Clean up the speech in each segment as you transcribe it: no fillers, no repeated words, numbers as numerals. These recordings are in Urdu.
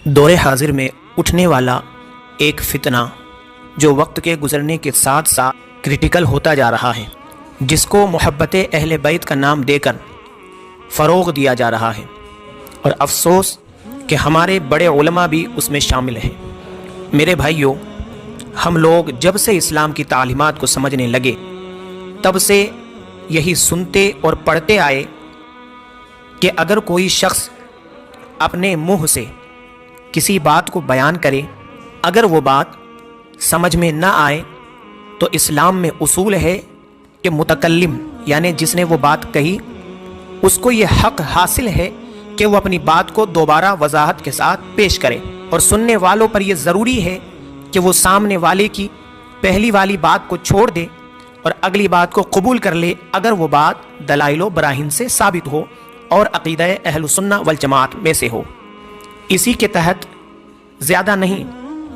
دور حاضر میں اٹھنے والا ایک فتنہ جو وقت کے گزرنے کے ساتھ ساتھ کرٹیکل ہوتا جا رہا ہے، جس کو محبت اہل بیت کا نام دے کر فروغ دیا جا رہا ہے، اور افسوس کہ ہمارے بڑے علماء بھی اس میں شامل ہیں۔ میرے بھائیوں، ہم لوگ جب سے اسلام کی تعلیمات کو سمجھنے لگے تب سے یہی سنتے اور پڑھتے آئے کہ اگر کوئی شخص اپنے منہ سے کسی بات کو بیان کرے، اگر وہ بات سمجھ میں نہ آئے تو اسلام میں اصول ہے کہ متکلم یعنی جس نے وہ بات کہی اس کو یہ حق حاصل ہے کہ وہ اپنی بات کو دوبارہ وضاحت کے ساتھ پیش کرے، اور سننے والوں پر یہ ضروری ہے کہ وہ سامنے والے کی پہلی والی بات کو چھوڑ دے اور اگلی بات کو قبول کر لے اگر وہ بات دلائل و براہین سے ثابت ہو اور عقیدہ اہل سنہ والجماعت میں سے ہو۔ اسی کے تحت زیادہ نہیں،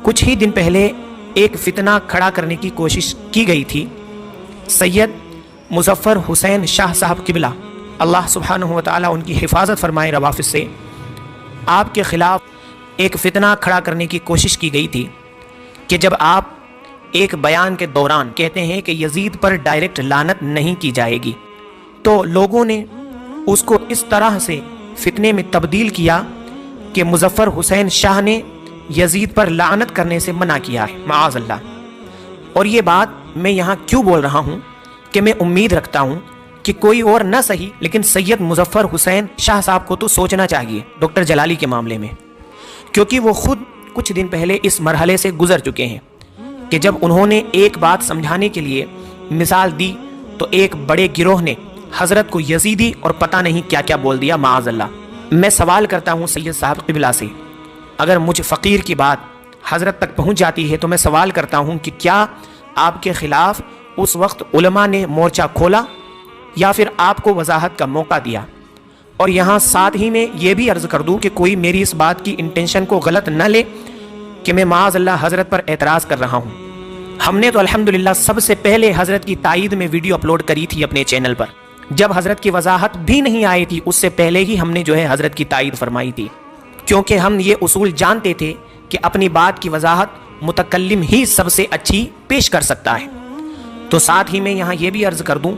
کچھ ہی دن پہلے ایک فتنہ کھڑا کرنے کی کوشش کی گئی تھی۔ سید مظفر حسین شاہ صاحب قبلہ اللہ سبحانہ و تعالیٰ ان کی حفاظت فرمائے روافض سے، آپ کے خلاف ایک فتنہ کھڑا کرنے کی کوشش کی گئی تھی کہ جب آپ ایک بیان کے دوران کہتے ہیں کہ یزید پر ڈائریکٹ لعنت نہیں کی جائے گی، تو لوگوں نے اس کو اس طرح سے فتنے میں تبدیل کیا کہ مظفر حسین شاہ نے یزید پر لعنت کرنے سے منع کیا ہے، معاذ اللہ۔ اور یہ بات میں یہاں کیوں بول رہا ہوں کہ میں امید رکھتا ہوں کہ کوئی اور نہ صحیح لیکن سید مظفر حسین شاہ صاحب کو تو سوچنا چاہیے ڈاکٹر جلالی کے معاملے میں، کیونکہ وہ خود کچھ دن پہلے اس مرحلے سے گزر چکے ہیں کہ جب انہوں نے ایک بات سمجھانے کے لیے مثال دی تو ایک بڑے گروہ نے حضرت کو یزیدی اور پتہ نہیں کیا کیا بول دیا، معاذ اللہ۔ میں سوال کرتا ہوں سید صاحب قبلہ سے، اگر مجھ فقیر کی بات حضرت تک پہنچ جاتی ہے تو میں سوال کرتا ہوں کہ کیا آپ کے خلاف اس وقت علماء نے مورچہ کھولا یا پھر آپ کو وضاحت کا موقع دیا؟ اور یہاں ساتھ ہی میں یہ بھی عرض کر دوں کہ کوئی میری اس بات کی انٹینشن کو غلط نہ لے کہ میں معاذ اللہ حضرت پر اعتراض کر رہا ہوں۔ ہم نے تو الحمدللہ سب سے پہلے حضرت کی تائید میں ویڈیو اپلوڈ کری تھی اپنے چینل پر، جب حضرت کی وضاحت بھی نہیں آئی تھی اس سے پہلے ہی ہم نے حضرت کی تائید فرمائی تھی، کیونکہ ہم یہ اصول جانتے تھے کہ اپنی بات کی وضاحت متکلم ہی سب سے اچھی پیش کر سکتا ہے۔ تو ساتھ ہی میں یہاں یہ بھی عرض کر دوں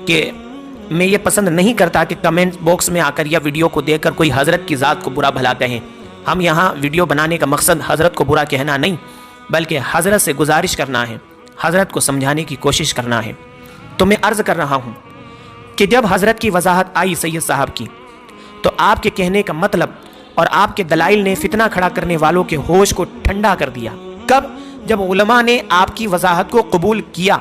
کہ میں یہ پسند نہیں کرتا کہ کمنٹ باکس میں آ کر یا ویڈیو کو دیکھ کر کوئی حضرت کی ذات کو برا بھلا کہیں۔ ہم یہاں ویڈیو بنانے کا مقصد حضرت کو برا کہنا نہیں، بلکہ حضرت سے گزارش کرنا ہے، حضرت کو سمجھانے کی کوشش کرنا ہے۔ تو میں عرض کر رہا ہوں کہ جب حضرت کی وضاحت آئی سید صاحب کی تو آپ کے کہنے کا مطلب اور آپ کے دلائل نے فتنہ کھڑا کرنے والوں کے ہوش کو ٹھنڈا کر دیا۔ کب؟ جب علماء نے آپ کی وضاحت کو قبول کیا،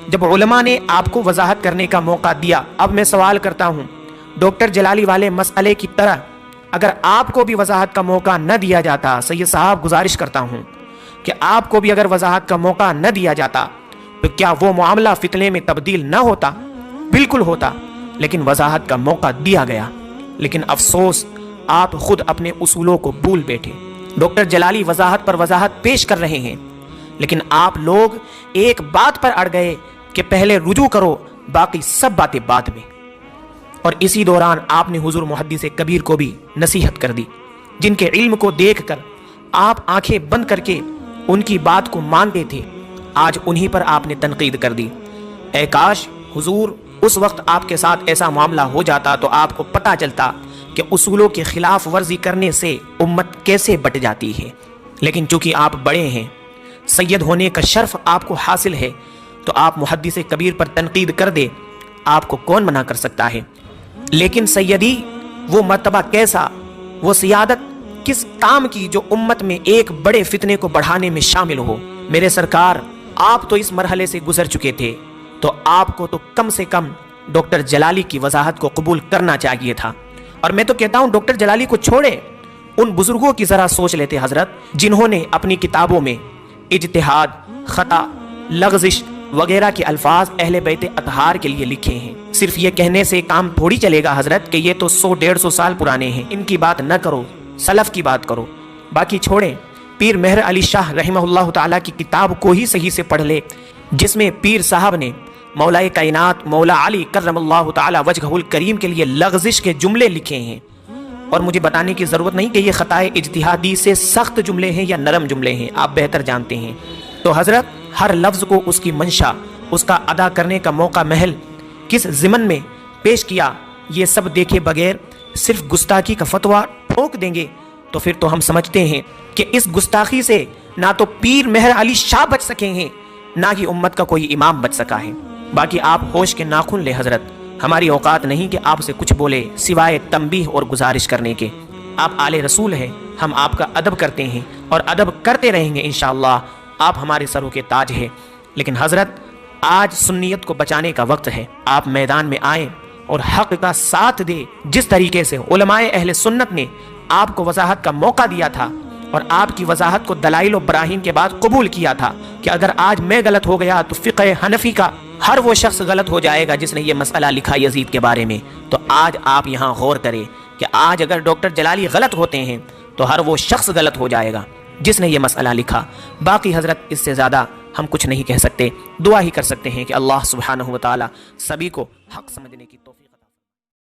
جب علماء نے آپ کو وضاحت کرنے کا موقع دیا۔ اب میں سوال کرتا ہوں ڈاکٹر جلالی والے مسئلے کی طرح اگر آپ کو بھی وضاحت کا موقع نہ دیا جاتا، سید صاحب گزارش کرتا ہوں کہ آپ کو بھی اگر وضاحت کا موقع نہ دیا جاتا تو کیا وہ معاملہ فتنے میں تبدیل نہ ہوتا؟ بالکل ہوتا، لیکن وضاحت کا موقع دیا گیا۔ لیکن افسوس آپ خود اپنے اصولوں کو بھول بیٹھے۔ ڈاکٹر جلالی وضاحت پر وضاحت پیش کر رہے ہیں، لیکن آپ لوگ ایک بات پر اڑ گئے کہ پہلے رجوع کرو، باقی سب باتیں بعد میں۔ اور اسی دوران آپ نے حضور محدث کبیر کو بھی نصیحت کر دی، جن کے علم کو دیکھ کر آپ آنکھیں بند کر کے ان کی بات کو مانتے تھے، آج انہی پر آپ نے تنقید کر دی۔ اے کاش حضور اس وقت آپ کے ساتھ ایسا معاملہ ہو جاتا تو آپ کو پتہ چلتا کہ اصولوں کے خلاف ورزی کرنے سے امت کیسے بٹ جاتی ہے۔ لیکن چونکہ آپ بڑے ہیں، سید ہونے کا شرف آپ کو حاصل ہے، تو آپ محدث کبیر پر تنقید کر دے، آپ کو کون منع کر سکتا ہے؟ لیکن سیدی وہ مرتبہ کیسا، وہ سیادت کس کام کی جو امت میں ایک بڑے فتنے کو بڑھانے میں شامل ہو؟ میرے سرکار، آپ تو اس مرحلے سے گزر چکے تھے، تو آپ کو تو کم سے کم ڈاکٹر جلالی کی وضاحت کو قبول کرنا چاہیے تھا۔ اور میں تو کہتا ہوں ڈاکٹر جلالی کو چھوڑے، ان بزرگوں کی ذرا سوچ لیتے حضرت، جنہوں نے اپنی کتابوں میں اجتہاد، خطا، لغزش وغیرہ کے الفاظ اہل بیت اطہار کے لیے لکھے ہیں۔ صرف یہ کہنے سے کام تھوڑی چلے گا حضرت کہ یہ تو 100-150 سال پرانے ہیں، ان کی بات نہ کرو، سلف کی بات کرو۔ باقی چھوڑیں، پیر مہر علی شاہ رحمہ اللہ تعالیٰ کی کتاب کو ہی صحیح سے پڑھ لے، جس میں پیر صاحب نے مولا کائنات مولا علی کرم اللہ تعالی وجہہ الکریم کے لیے لغزش کے جملے لکھے ہیں، اور مجھے بتانے کی ضرورت نہیں کہ یہ خطائے اجتہادی سے سخت جملے ہیں یا نرم جملے ہیں، آپ بہتر جانتے ہیں۔ تو حضرت ہر لفظ کو اس کی منشا، اس کا ادا کرنے کا موقع محل کس ضمن میں پیش کیا، یہ سب دیکھے بغیر صرف گستاخی کا فتویٰ ٹھوک دیں گے تو پھر تو ہم سمجھتے ہیں کہ اس گستاخی سے نہ تو پیر مہر علی شاہ بچ سکے ہیں، نہ ہی امت کا کوئی امام بچ سکا ہے۔ باقی آپ ہوش کے ناخن لے حضرت، ہماری اوقات نہیں کہ آپ سے کچھ بولے سوائے تنبیہ اور گزارش کرنے کے۔ آپ آل رسول ہیں، ہم آپ کا ادب کرتے ہیں اور ادب کرتے رہیں گے انشاءاللہ، آپ ہمارے سروں کے تاج ہیں۔ لیکن حضرت آج سنیت کو بچانے کا وقت ہے، آپ میدان میں آئیں اور حق کا ساتھ دے۔ جس طریقے سے علماء اہل سنت نے آپ کو وضاحت کا موقع دیا تھا اور آپ کی وضاحت کو دلائل و براہین کے بعد قبول کیا تھا کہ اگر آج میں غلط ہو گیا تو فقہ حنفی کا ہر وہ شخص غلط ہو جائے گا جس نے یہ مسئلہ لکھا یزید کے بارے میں، تو آج آپ یہاں غور کریں کہ آج اگر ڈاکٹر جلالی غلط ہوتے ہیں تو ہر وہ شخص غلط ہو جائے گا جس نے یہ مسئلہ لکھا۔ باقی حضرت اس سے زیادہ ہم کچھ نہیں کہہ سکتے، دعا ہی کر سکتے ہیں کہ اللہ سبحانہ و تعالی سبھی کو حق سمجھنے کی توفیق